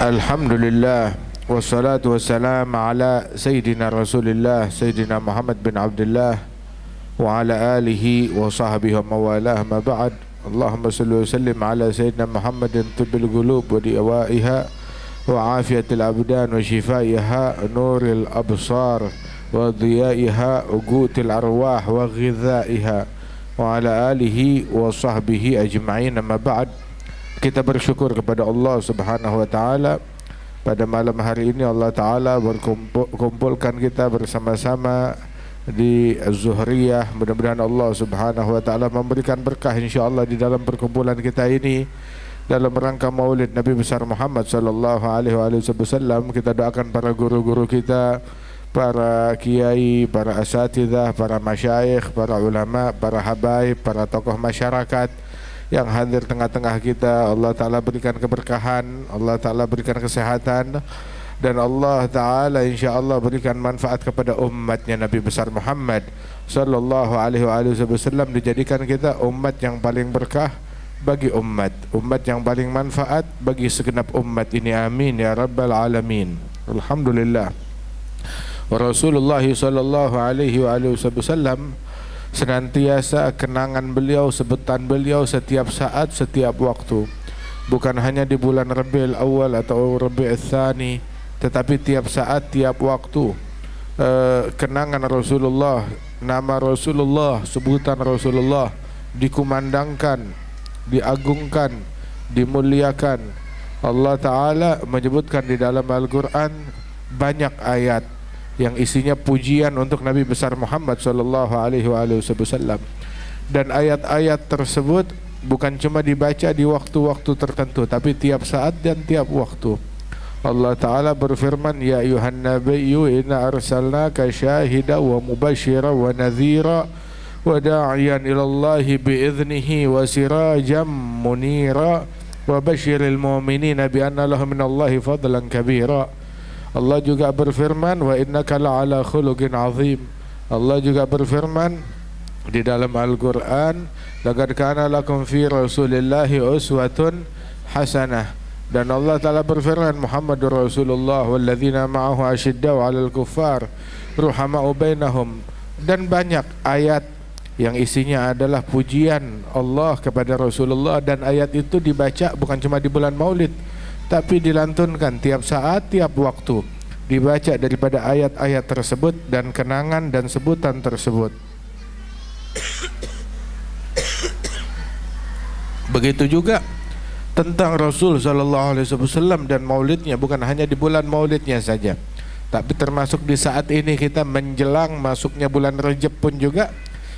Alhamdulillah wassalatu wassalam ala Sayyidina Rasulillah Sayyidina Muhammad bin Abdullah wa ala alihi wa sahbihi wa mawalah ma ba'd. Allahumma salli wa sallim ala Sayyidina Muhammadin tibbil qulub wa diawaiha wa afiyatil abdan wa shifaiha nuril absar wa dhiyaiha ugutil arwah wa ghidhaiha wa ala alihi wa sahbihi ajma'in ma ba'd. Kita bersyukur kepada Allah Subhanahu wa taala pada malam hari ini Allah taala berkumpulkan kita bersama-sama di Az-Zuhriyah. Mudah-mudahan Allah Subhanahu wa taala memberikan berkah insyaallah di dalam perkumpulan kita ini dalam rangka Maulid Nabi besar Muhammad sallallahu alaihi wasallam. Kita doakan para guru-guru kita, para kiai, para asatidzah, para masyayikh, para ulama, para habaib, para tokoh masyarakat yang hadir tengah-tengah kita. Allah Ta'ala berikan keberkahan, Allah Ta'ala berikan kesehatan, dan Allah Ta'ala insyaAllah berikan manfaat kepada umatnya Nabi besar Muhammad sallallahu alaihi wasallam. Dijadikan kita umat yang paling berkah bagi umat yang paling manfaat bagi segenap umat ini, amin ya rabbal alamin. Alhamdulillah. Rasulullah sallallahu alaihi wasallam senantiasa kenangan beliau, sebutan beliau setiap saat, setiap waktu. Bukan hanya di bulan Rabiul Awal atau Rabiul Tsani, tetapi tiap saat, tiap waktu. Kenangan Rasulullah, nama Rasulullah, sebutan Rasulullah dikumandangkan, diagungkan, dimuliakan. Allah Ta'ala menyebutkan di dalam Al-Quran banyak ayat yang isinya pujian untuk Nabi besar Muhammad sallallahu alaihi wasallam. Dan ayat-ayat tersebut bukan cuma dibaca di waktu-waktu tertentu, tapi tiap saat dan tiap waktu. Allah Ta'ala berfirman, ya ayuhan nabiyyu inna arsalnaka syahida wa mubashira wa nadhira wa da'iyan ilallahi bi'idhnihi wa sirajam munira wa bashiril mu'minina bi anna lahum minallahi fadlan kabira. Allah juga berfirman, wa innaka la'ala khuluqin azim. Allah juga berfirman di dalam Al-Quran, laqad kana lakum fi rasulillahi uswatun hasanah. Dan Allah Ta'ala berfirman, Muhammadur Rasulullah walladzina ma'ahu asyiddau 'alal kuffar ruhama'u bainahum. Dan banyak ayat yang isinya adalah pujian Allah kepada Rasulullah, dan ayat itu dibaca bukan cuma di bulan Maulid, tapi dilantunkan tiap saat, tiap waktu. Dibaca daripada ayat-ayat tersebut dan kenangan dan sebutan tersebut. Begitu juga tentang Rasul sallallahu alaihi wasallam dan maulidnya, bukan hanya di bulan maulidnya saja, tapi termasuk di saat ini kita menjelang masuknya bulan Rajab pun juga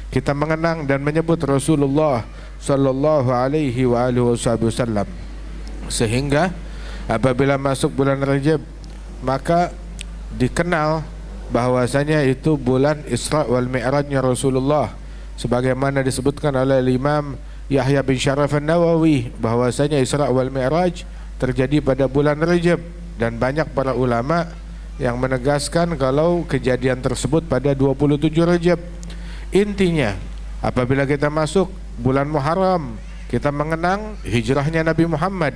kita mengenang dan menyebut Rasulullah sallallahu alaihi wasallam. Sehingga apabila masuk bulan Rajab, maka dikenal bahwasanya itu bulan Isra wal Mi'rajnya Rasulullah, sebagaimana disebutkan oleh Imam Yahya bin Syaraf An-Nawawi bahwasanya Isra wal Mi'raj terjadi pada bulan Rajab, dan banyak para ulama yang menegaskan kalau kejadian tersebut pada 27 Rajab. Intinya, apabila kita masuk bulan Muharram, kita mengenang hijrahnya Nabi Muhammad.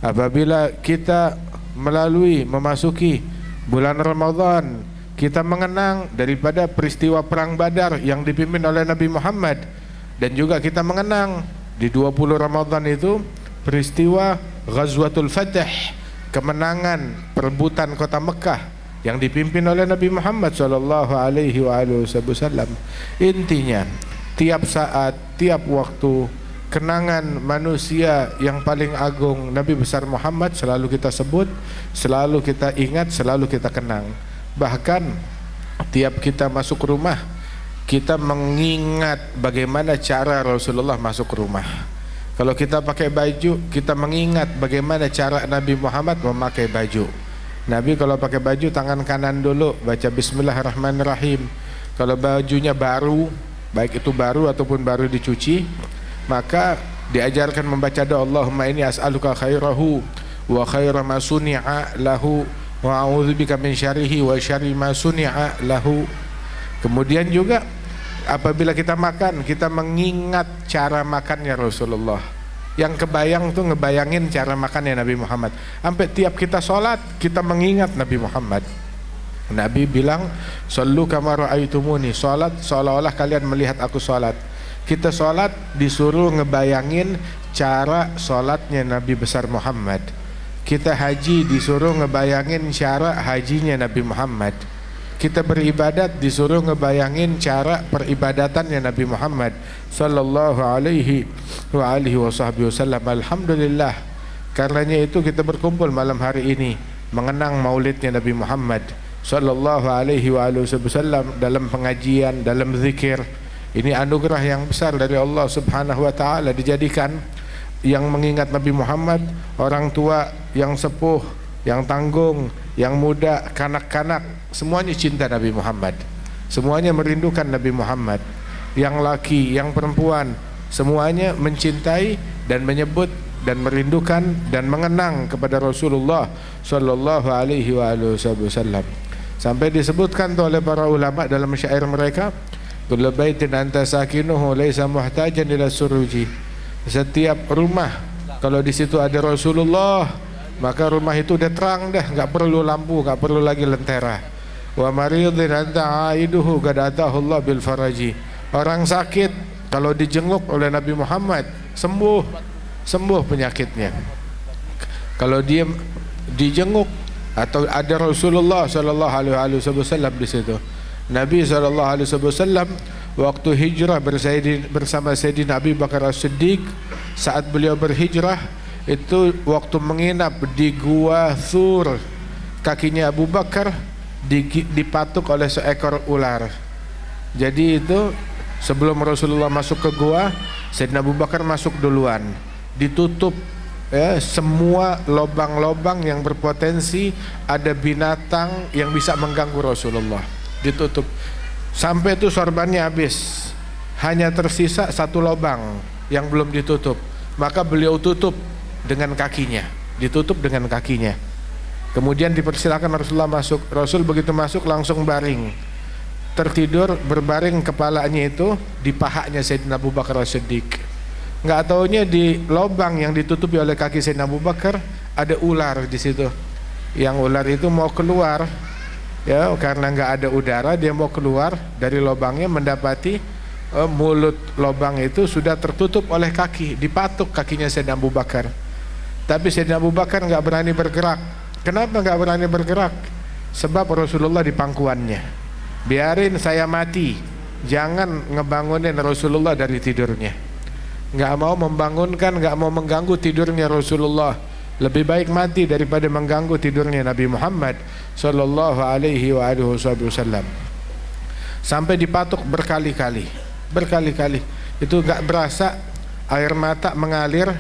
Apabila kita memasuki bulan Ramadan, kita mengenang daripada peristiwa perang Badar yang dipimpin oleh Nabi Muhammad. Dan juga kita mengenang di 20 Ramadan itu peristiwa Ghazwatul Fatah, kemenangan perebutan kota Mekah yang dipimpin oleh Nabi Muhammad sallallahu alaihi wasallam. Intinya, tiap saat, tiap waktu, kenangan manusia yang paling agung Nabi besar Muhammad selalu kita sebut, selalu kita ingat, selalu kita kenang. Bahkan tiap kita masuk rumah, kita mengingat bagaimana cara Rasulullah masuk rumah. Kalau kita pakai baju, kita mengingat bagaimana cara Nabi Muhammad memakai baju. Nabi kalau pakai baju, tangan kanan dulu baca Bismillahirrahmanirrahim. Kalau bajunya baru, baik itu baru ataupun baru dicuci, maka diajarkan membaca doa, Allahumma inni as'aluka khairahu wa khaira ma suni'a lahu wa a'udzubika min syarrihi wa syarri ma suni'a lahu. Kemudian juga apabila kita makan, kita mengingat cara makannya Rasulullah. yang kebayang tuh ngebayangin cara makannya Nabi Muhammad. Sampai tiap kita sholat kita mengingat Nabi Muhammad. Nabi bilang, "Shallu kama ra'aitumuni." Sholat seolah-olah kalian melihat aku sholat. Kita sholat disuruh ngebayangin cara sholatnya Nabi besar Muhammad. Kita haji disuruh ngebayangin cara hajinya Nabi Muhammad. Kita beribadat disuruh ngebayangin cara peribadatannya Nabi Muhammad sallallahu alaihi wasallam. Alhamdulillah, karenanya itu kita berkumpul malam hari ini mengenang maulidnya Nabi Muhammad sallallahu alaihi wasallam dalam pengajian, dalam zikir. Ini anugerah yang besar dari Allah Subhanahu wa taala, dijadikan yang mengingat Nabi Muhammad, orang tua, yang sepuh, yang tanggung, yang muda, kanak-kanak, semuanya cinta Nabi Muhammad. Semuanya merindukan Nabi Muhammad. Yang laki, yang perempuan, semuanya mencintai dan menyebut dan merindukan dan mengenang kepada Rasulullah sallallahu alaihi wasallam. Sampai disebutkan oleh para ulama dalam syair mereka, kullu baitin anta sakinuhu laisa muhtajan ila suruji. Setiap rumah kalau di situ ada Rasulullah, maka rumah itu udah terang dah, enggak perlu lampu, enggak perlu lagi lentera. Wa maridin anta aiduhu qad atahu Allah bil faraji. Orang sakit kalau dijenguk oleh Nabi Muhammad sembuh penyakitnya. Kalau dia dijenguk atau ada Rasulullah sallallahu alaihi wasallam di situ. Nabi sallallahu alaihi wasallam waktu hijrah bersama Sayyidina Abu Bakar As-Siddiq, saat beliau berhijrah itu waktu menginap di Gua Thur, kakinya Abu Bakar dipatuk oleh seekor ular. Jadi itu sebelum Rasulullah masuk ke gua, Sayyidina Abu Bakar masuk duluan, ditutup ya, semua lobang-lobang yang berpotensi ada binatang yang bisa mengganggu Rasulullah, ditutup sampai itu sorbannya habis, hanya tersisa satu lobang yang belum ditutup, maka beliau tutup dengan kakinya, ditutup dengan kakinya. Kemudian dipersilakan Rasulullah masuk. Rasul begitu masuk langsung baring, tertidur berbaring, kepalanya itu di pahanya Sayyidina Abu Bakar As-Siddiq. Nggak taunya di lubang yang ditutupi oleh kaki Sayyidina Abu Bakar ada ular di situ. Yang ular itu mau keluar, ya karena nggak ada udara, dia mau keluar dari lubangnya, mendapati mulut lubang itu sudah tertutup oleh kaki, dipatuk kakinya Sayyidina Abu Bakar. Tapi Sayyidina Abu Bakar nggak berani bergerak. Kenapa nggak berani bergerak? Sebab Rasulullah di pangkuannya. Biarin saya mati, jangan ngebangunin Rasulullah dari tidurnya. Nggak mau membangunkan, nggak mau mengganggu tidurnya Rasulullah. Lebih baik mati daripada mengganggu tidurnya Nabi Muhammad sallallahu alaihi wasallam. Sampai dipatuk berkali-kali. Itu nggak berasa air mata mengalir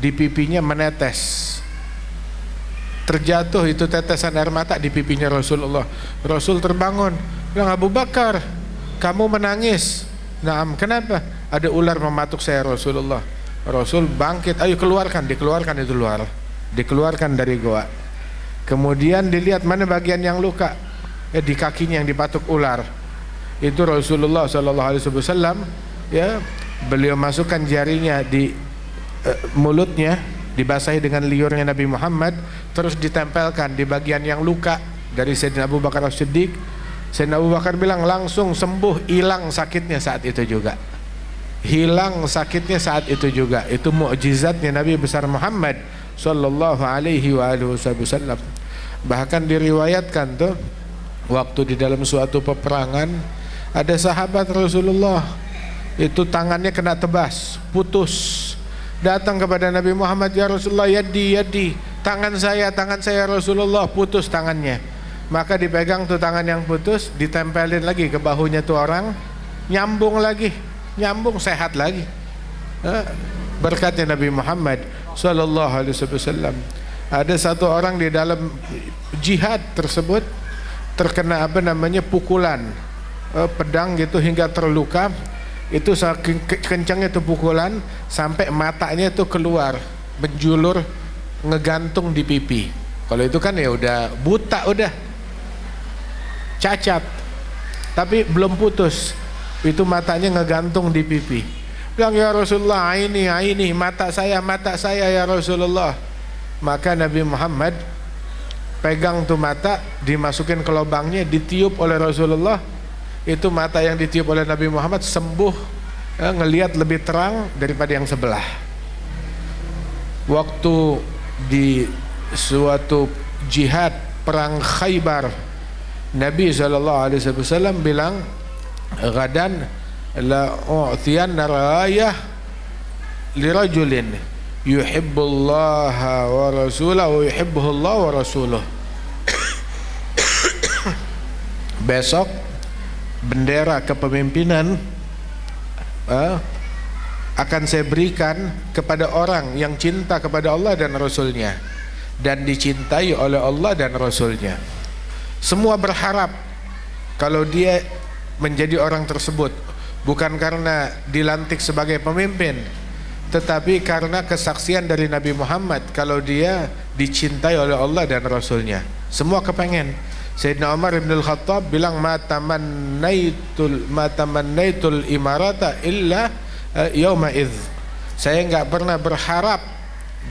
di pipinya, menetes. Terjatuh itu tetesan air mata di pipinya Rasulullah. Rasul terbangun, bilang, Abu Bakar, kamu menangis. Naam, kenapa? Ada ular mematuk saya Rasulullah. Rasul bangkit, ayo keluarkan, dikeluarkan itu luar, dikeluarkan dari goa. Kemudian dilihat mana bagian yang luka, di kakinya yang dipatuk ular. Itu Rasulullah sallallahu alaihi wasallam, ya, beliau masukkan jarinya di mulutnya, dibasahi dengan liurnya Nabi Muhammad, terus ditempelkan di bagian yang luka dari Sayyidina Abu Bakar As-Siddiq. Sayyidina Abu Bakar bilang langsung sembuh, hilang sakitnya saat itu juga. Hilang sakitnya saat itu juga. Itu mukjizatnya Nabi besar Muhammad sallallahu alaihi wasallam. Bahkan diriwayatkan tuh waktu di dalam suatu peperangan ada sahabat Rasulullah itu tangannya kena tebas, putus. Datang kepada Nabi Muhammad, ya Rasulullah, yadi, tangan saya Rasulullah, putus tangannya. Maka dipegang tuh tangan yang putus, ditempelin lagi ke bahunya tuh orang, nyambung lagi, sehat lagi. Berkatnya Nabi Muhammad sallallahu alaihi wasallam. Ada satu orang di dalam jihad tersebut terkena pukulan pedang gitu hingga terluka. Itu saking kencangnya itu pukulan sampai matanya itu keluar, menjulur, ngegantung di pipi. Kalau itu kan ya udah buta, udah cacat, tapi belum putus. Itu matanya ngegantung di pipi. Bilang, ya Rasulullah, aini, mata saya ya Rasulullah. Maka Nabi Muhammad pegang tuh mata, dimasukin ke lubangnya, ditiup oleh Rasulullah. Itu mata yang ditiup oleh Nabi Muhammad sembuh, ngelihat lebih terang daripada yang sebelah. Waktu di suatu jihad perang Khaybar, Nabi SAW bilang, gadan la u'tiyanna rayah lirajulin yuhibbullaha wa rasulahu wa yuhibbuhullah wa rasuluh. Besok bendera kepemimpinan akan saya berikan kepada orang yang cinta kepada Allah dan Rasulnya dan dicintai oleh Allah dan Rasulnya. Semua berharap kalau dia menjadi orang tersebut, bukan karena dilantik sebagai pemimpin, tetapi karena kesaksian dari Nabi Muhammad kalau dia dicintai oleh Allah dan Rasulnya. Semua kepengen. Sayyidina Umar bin Al-Khattab bilang, ma tamannaitul imarata illa yauma idz. Saya enggak pernah berharap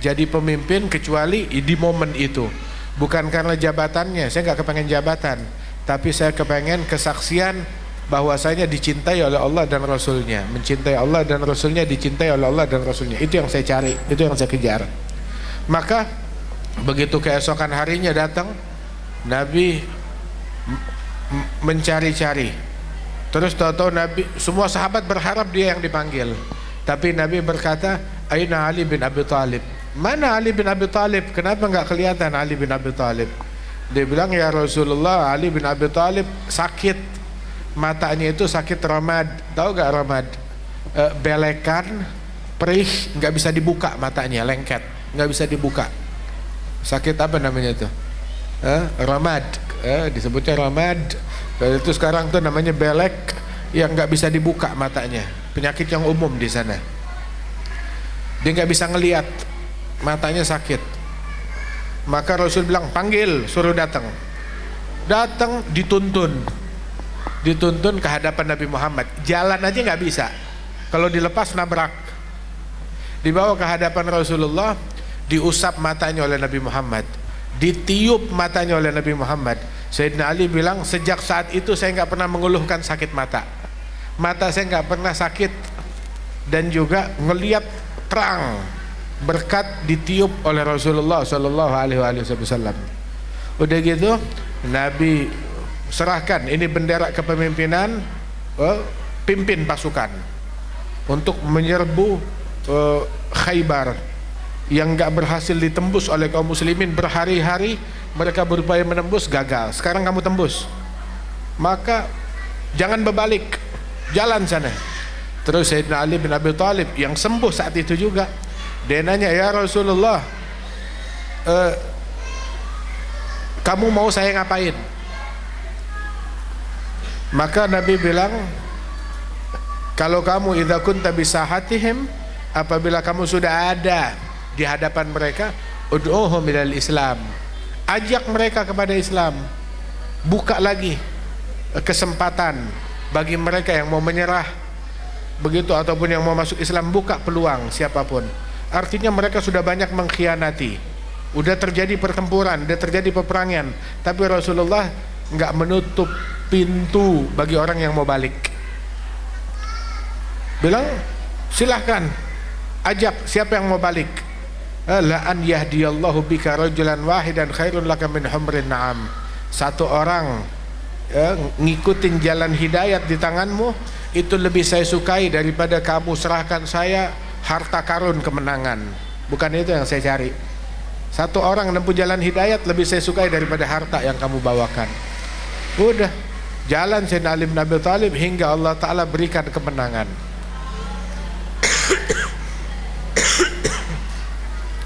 jadi pemimpin kecuali di momen itu. Bukan karena jabatannya, saya enggak kepengen jabatan, tapi saya kepengen kesaksian bahwasanya dicintai oleh Allah dan Rasulnya, mencintai Allah dan Rasulnya, dicintai oleh Allah dan Rasulnya. Itu yang saya cari, itu yang saya kejar. Maka begitu keesokan harinya datang, Nabi mencari-cari. Terus tahu-tahu Nabi, semua sahabat berharap dia yang dipanggil, tapi Nabi berkata, aina Ali bin Abi Thalib? Mana Ali bin Abi Thalib? Kenapa enggak kelihatan Ali bin Abi Thalib? Dia bilang, ya Rasulullah, Ali bin Abi Thalib sakit. Matanya itu sakit ramad. Tahu gak ramad? Belekan, perih, nggak bisa dibuka matanya, lengket, nggak bisa dibuka. Sakit apa namanya itu? Ramad. Disebutnya ramad. Itu sekarang tuh namanya belek yang nggak bisa dibuka matanya. Penyakit yang umum di sana. Dia nggak bisa ngelihat, matanya sakit. Maka Rasul bilang, panggil, suruh datang. Datang, dituntun ke hadapan Nabi Muhammad. Jalan aja nggak bisa, kalau dilepas nabrak. Dibawa ke hadapan Rasulullah, diusap matanya oleh Nabi Muhammad, ditiup matanya oleh Nabi Muhammad. Sayyidina Ali bilang, sejak saat itu saya nggak pernah mengeluhkan sakit mata. Mata saya nggak pernah sakit dan juga ngelihat terang berkat ditiup oleh Rasulullah Shallallahu Alaihi Wasallam. Udah gitu Nabi serahkan ini bendera kepemimpinan, pimpin pasukan untuk menyerbu Khaybar yang gak berhasil ditembus oleh kaum muslimin. Berhari-hari mereka berupaya menembus, gagal. Sekarang kamu tembus, maka jangan berbalik, jalan sana. Terus Sayyidina Ali bin Abi Thalib yang sembuh saat itu juga, dia nanya, ya Rasulullah, kamu mau saya ngapain? Maka Nabi bilang, kalau kamu idza kunta bisahatihim, apabila kamu sudah ada di hadapan mereka, ud'uhum ilal Islam, ajak mereka kepada Islam. Buka lagi kesempatan bagi mereka yang mau menyerah begitu ataupun yang mau masuk Islam, buka peluang siapapun. Artinya mereka sudah banyak mengkhianati, udah terjadi pertempuran, udah terjadi peperangan, tapi Rasulullah nggak menutup pintu bagi orang yang mau balik. Bilang, silahkan ajak siapa yang mau balik. La an yahdiyallahu bika rajulan wahidan khairun laka min humrin na'am. Satu orang ngikutin jalan hidayat di tanganmu, itu lebih saya sukai daripada kamu serahkan saya harta karun kemenangan. Bukan itu yang saya cari. Satu orang menempuh jalan hidayat lebih saya sukai daripada harta yang kamu bawakan. Udah jalan Sayyidina Ali bin Abi Thalib hingga Allah Ta'ala berikan kemenangan.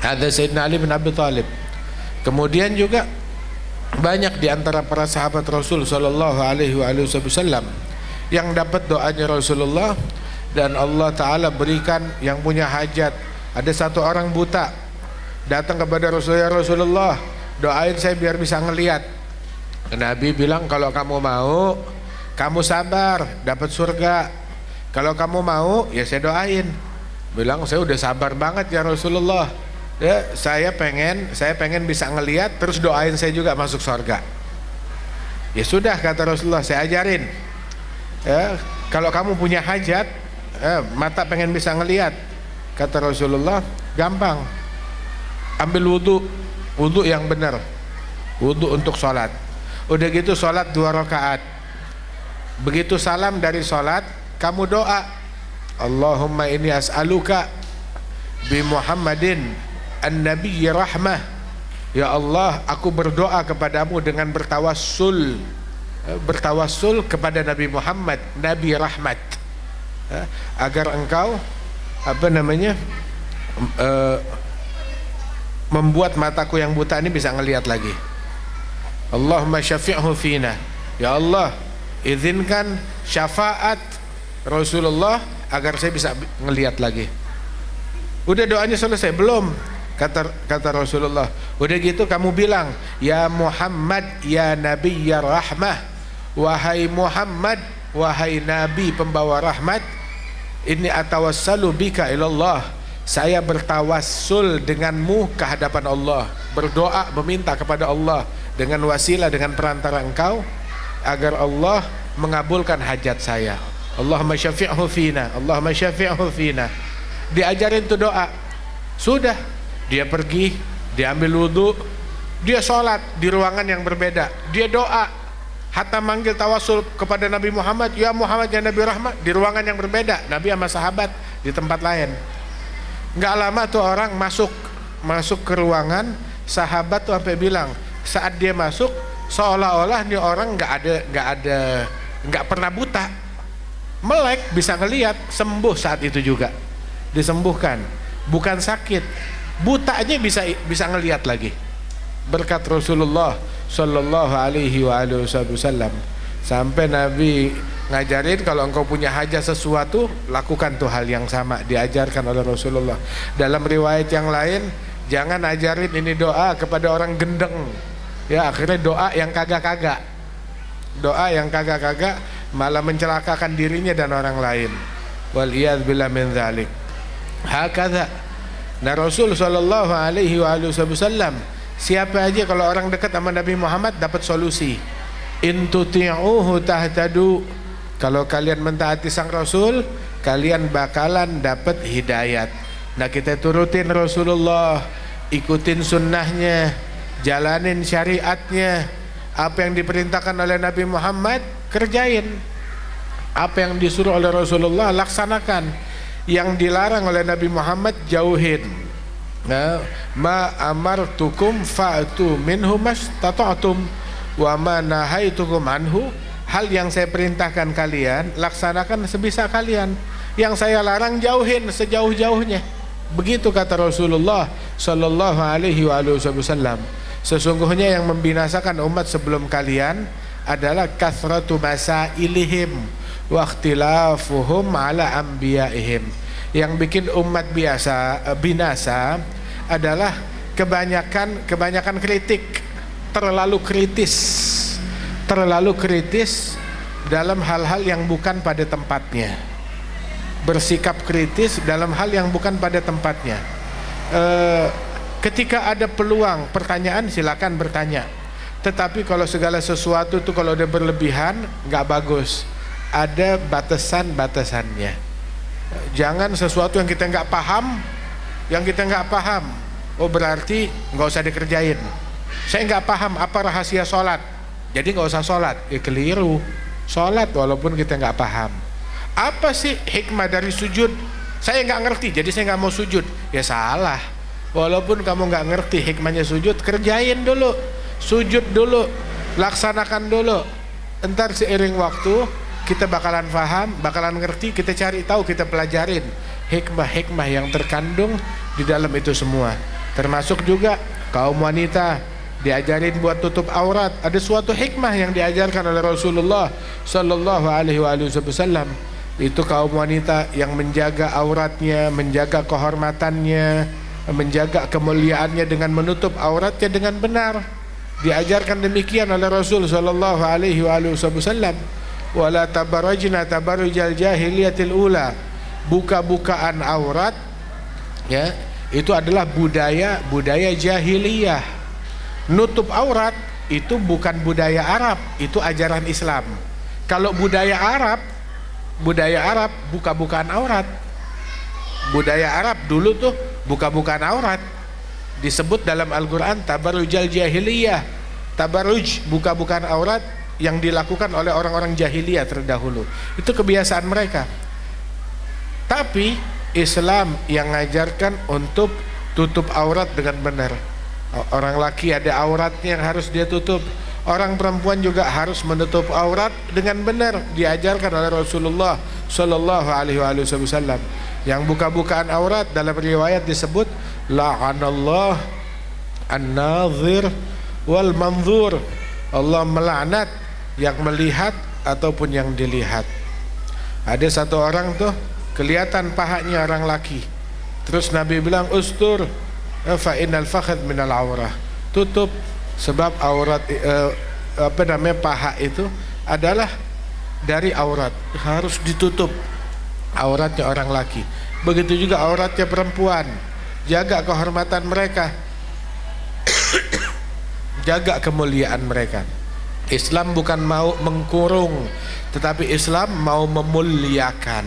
Ada Sayyidina Ali bin Abi Thalib. Kemudian juga banyak di antara para sahabat Rasul Sallallahu Alaihi Wasallam yang dapat doanya Rasulullah dan Allah Ta'ala berikan yang punya hajat. Ada satu orang buta datang kepada Rasulullah, doain saya biar bisa ngelihat. Nabi bilang, kalau kamu mau, kamu sabar dapat surga. Kalau kamu mau, ya saya doain. Bilang, saya udah sabar banget ya Rasulullah. Ya, saya pengen bisa ngelihat, terus doain saya juga masuk surga. Ya sudah, kata Rasulullah, saya ajarin. Ya, kalau kamu punya hajat, mata pengen bisa ngelihat, kata Rasulullah, gampang. Ambil wudhu yang benar, wudhu untuk sholat. Udah gitu sholat 2 rakaat. Begitu salam dari sholat, kamu doa, Allahumma inni as'aluka bi Muhammadin an-nabiyyi rahmah. Ya Allah, aku berdoa kepadamu dengan bertawassul kepada Nabi Muhammad, Nabi rahmat, agar engkau membuat mataku yang buta ini bisa ngelihat lagi. Allahumma syafi'hu fina. Ya Allah, izinkan syafaat Rasulullah agar saya bisa ngelihat lagi. Udah doanya selesai belum? Kata Rasulullah, udah gitu kamu bilang, ya Muhammad, ya Nabi, ya rahmah. Wahai Muhammad, wahai Nabi pembawa rahmat, inni atawassalu bika ilallah. Saya bertawassul denganmu ke hadapan Allah, berdoa meminta kepada Allah dengan wasilah, dengan perantara engkau, agar Allah mengabulkan hajat saya. Allahumma syafi'hu fina, Allahumma syafi'hu fina. Diajarin tuh doa. Sudah, dia pergi, dia ambil wudhu, dia sholat di ruangan yang berbeda, dia doa, hatta manggil tawasul kepada Nabi Muhammad, ya Muhammad ya Nabi rahmat, di ruangan yang berbeda. Nabi sama sahabat di tempat lain. Nggak lama tuh orang masuk ke ruangan, sahabat tuh sampai bilang, saat dia masuk seolah-olah nih orang nggak pernah buta, melek, bisa ngelihat, sembuh saat itu juga, disembuhkan, bukan sakit, buta aja bisa ngelihat lagi, berkat Rasulullah Shallallahu Alaihi Wasallam. Sampai Nabi ngajarin, kalau engkau punya hajat sesuatu, lakukan tuh hal yang sama, diajarkan oleh Rasulullah. Dalam riwayat yang lain, jangan ajarin ini doa kepada orang gendeng, ya akhirnya doa yang kagak-kagak, malah mencelakakan dirinya dan orang lain. Waliyadzubillah min dzalik. Hakadha. Nah, Rasul sallallahu alaihi wasallam, siapa aja kalau orang dekat sama Nabi Muhammad dapat solusi. In tuti'uhu tahtadu. Kalau kalian mentaati sang Rasul, kalian bakalan dapat hidayat. Nah, kita turutin Rasulullah, ikutin sunnahnya, jalanin syariatnya. Apa yang diperintahkan oleh Nabi Muhammad, kerjain. Apa yang disuruh oleh Rasulullah, laksanakan. Yang dilarang oleh Nabi Muhammad, jauhin. Nah, ma amartukum fa'tu minhu mastata'tum wa ma nahaitukum anhu. Hal yang saya perintahkan kalian, laksanakan sebisa kalian. Yang saya larang, jauhin sejauh-jauhnya. Begitu kata Rasulullah sallallahu alaihi wasallam. Sesungguhnya yang membinasakan umat sebelum kalian adalah kathratu masailihim wa ikhtilafuhum ala anbiya'ihim. Yang bikin umat binasa adalah kebanyakan kritik, terlalu kritis dalam hal-hal yang bukan pada tempatnya, bersikap kritis dalam hal yang bukan pada tempatnya. Ketika ada peluang pertanyaan, silakan bertanya. Tetapi kalau segala sesuatu itu kalau udah berlebihan, nggak bagus. Ada batasan-batasannya. Jangan sesuatu yang kita nggak paham, oh berarti nggak usah dikerjain. Saya nggak paham apa rahasia sholat, jadi nggak usah sholat. Keliru. Sholat walaupun kita nggak paham. Apa sih hikmah dari sujud? Saya nggak ngerti, jadi saya nggak mau sujud. Ya salah. Walaupun kamu nggak ngerti hikmahnya sujud, kerjain dulu, sujud dulu, laksanakan dulu. Entar seiring waktu kita bakalan paham, bakalan ngerti, kita cari tahu, kita pelajarin hikmah-hikmah yang terkandung di dalam itu semua. Termasuk juga kaum wanita diajarin buat tutup aurat. Ada suatu hikmah yang diajarkan oleh Rasulullah Sallallahu Alaihi Wasallam. Itu kaum wanita yang menjaga auratnya, menjaga kehormatannya, menjaga kemuliaannya dengan menutup auratnya dengan benar. Diajarkan demikian oleh Rasul Sallallahu Alaihi Wasallam. wala tabarrajna tabarrujal jahiliyatil ula. Buka-bukaan aurat ya, itu adalah budaya jahiliyah. Nutup aurat itu bukan budaya Arab, itu ajaran Islam. Kalau budaya Arab buka-bukaan aurat. Budaya Arab dulu tuh buka-bukaan aurat. Disebut dalam Al-Quran tabarrujal jahiliyah. Tabarruj, buka-bukaan aurat yang dilakukan oleh orang-orang jahiliyah terdahulu. Itu kebiasaan mereka. Tapi Islam yang mengajarkan untuk tutup aurat dengan benar. Orang laki ada auratnya yang harus dia tutup. Orang perempuan juga harus menutup aurat dengan benar, diajarkan oleh Rasulullah Sallallahu Alaihi Wasallam. Yang buka-bukaan aurat dalam riwayat disebut la'anallah an-nazir wal manzur. Allah melaknat yang melihat ataupun yang dilihat. Ada satu orang tuh kelihatan pahanya orang laki. Terus Nabi bilang ustur fa innal fakhad minal aurah. Tutup, sebab aurat paha itu adalah dari aurat, harus ditutup auratnya orang laki. Begitu juga auratnya perempuan, jaga kehormatan mereka, jaga kemuliaan mereka. Islam bukan mau mengkurung, tetapi Islam mau memuliakan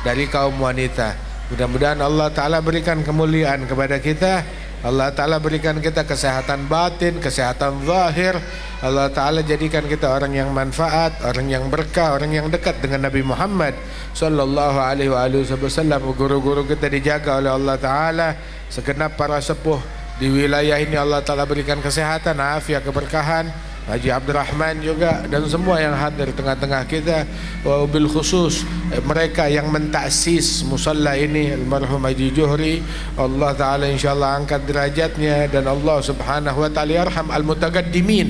dari kaum wanita. Mudah-mudahan Allah Ta'ala berikan kemuliaan kepada kita. Allah Ta'ala berikan kita kesehatan batin, kesehatan zahir. Allah Ta'ala jadikan kita orang yang manfaat, orang yang berkah, orang yang dekat dengan Nabi Muhammad Sallallahu Alaihi Wasallam. Guru-guru kita dijaga oleh Allah Ta'ala. Segenap para sepuh di wilayah ini Allah Ta'ala berikan kesehatan, afiat, keberkahan. Haji Abdurrahman juga dan semua yang hadir tengah-tengah kita, wabil khusus mereka yang mentaksis musalla ini, almarhum Haji Juhri, Allah Ta'ala insyaAllah angkat derajatnya, dan Allah Subhanahu Wa Ta'ala yarham al-mutaqaddimin,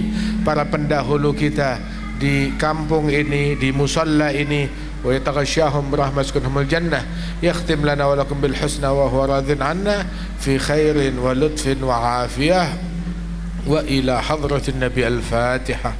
para pendahulu kita di kampung ini, di musalla ini, wa yataghashahum birahmatil jannah, yakhtim lana wa lakum bil husna wa huwa radin anna fi khairin wa lutfin wa afiyah. وإلى حضرة النبي الفاتحة.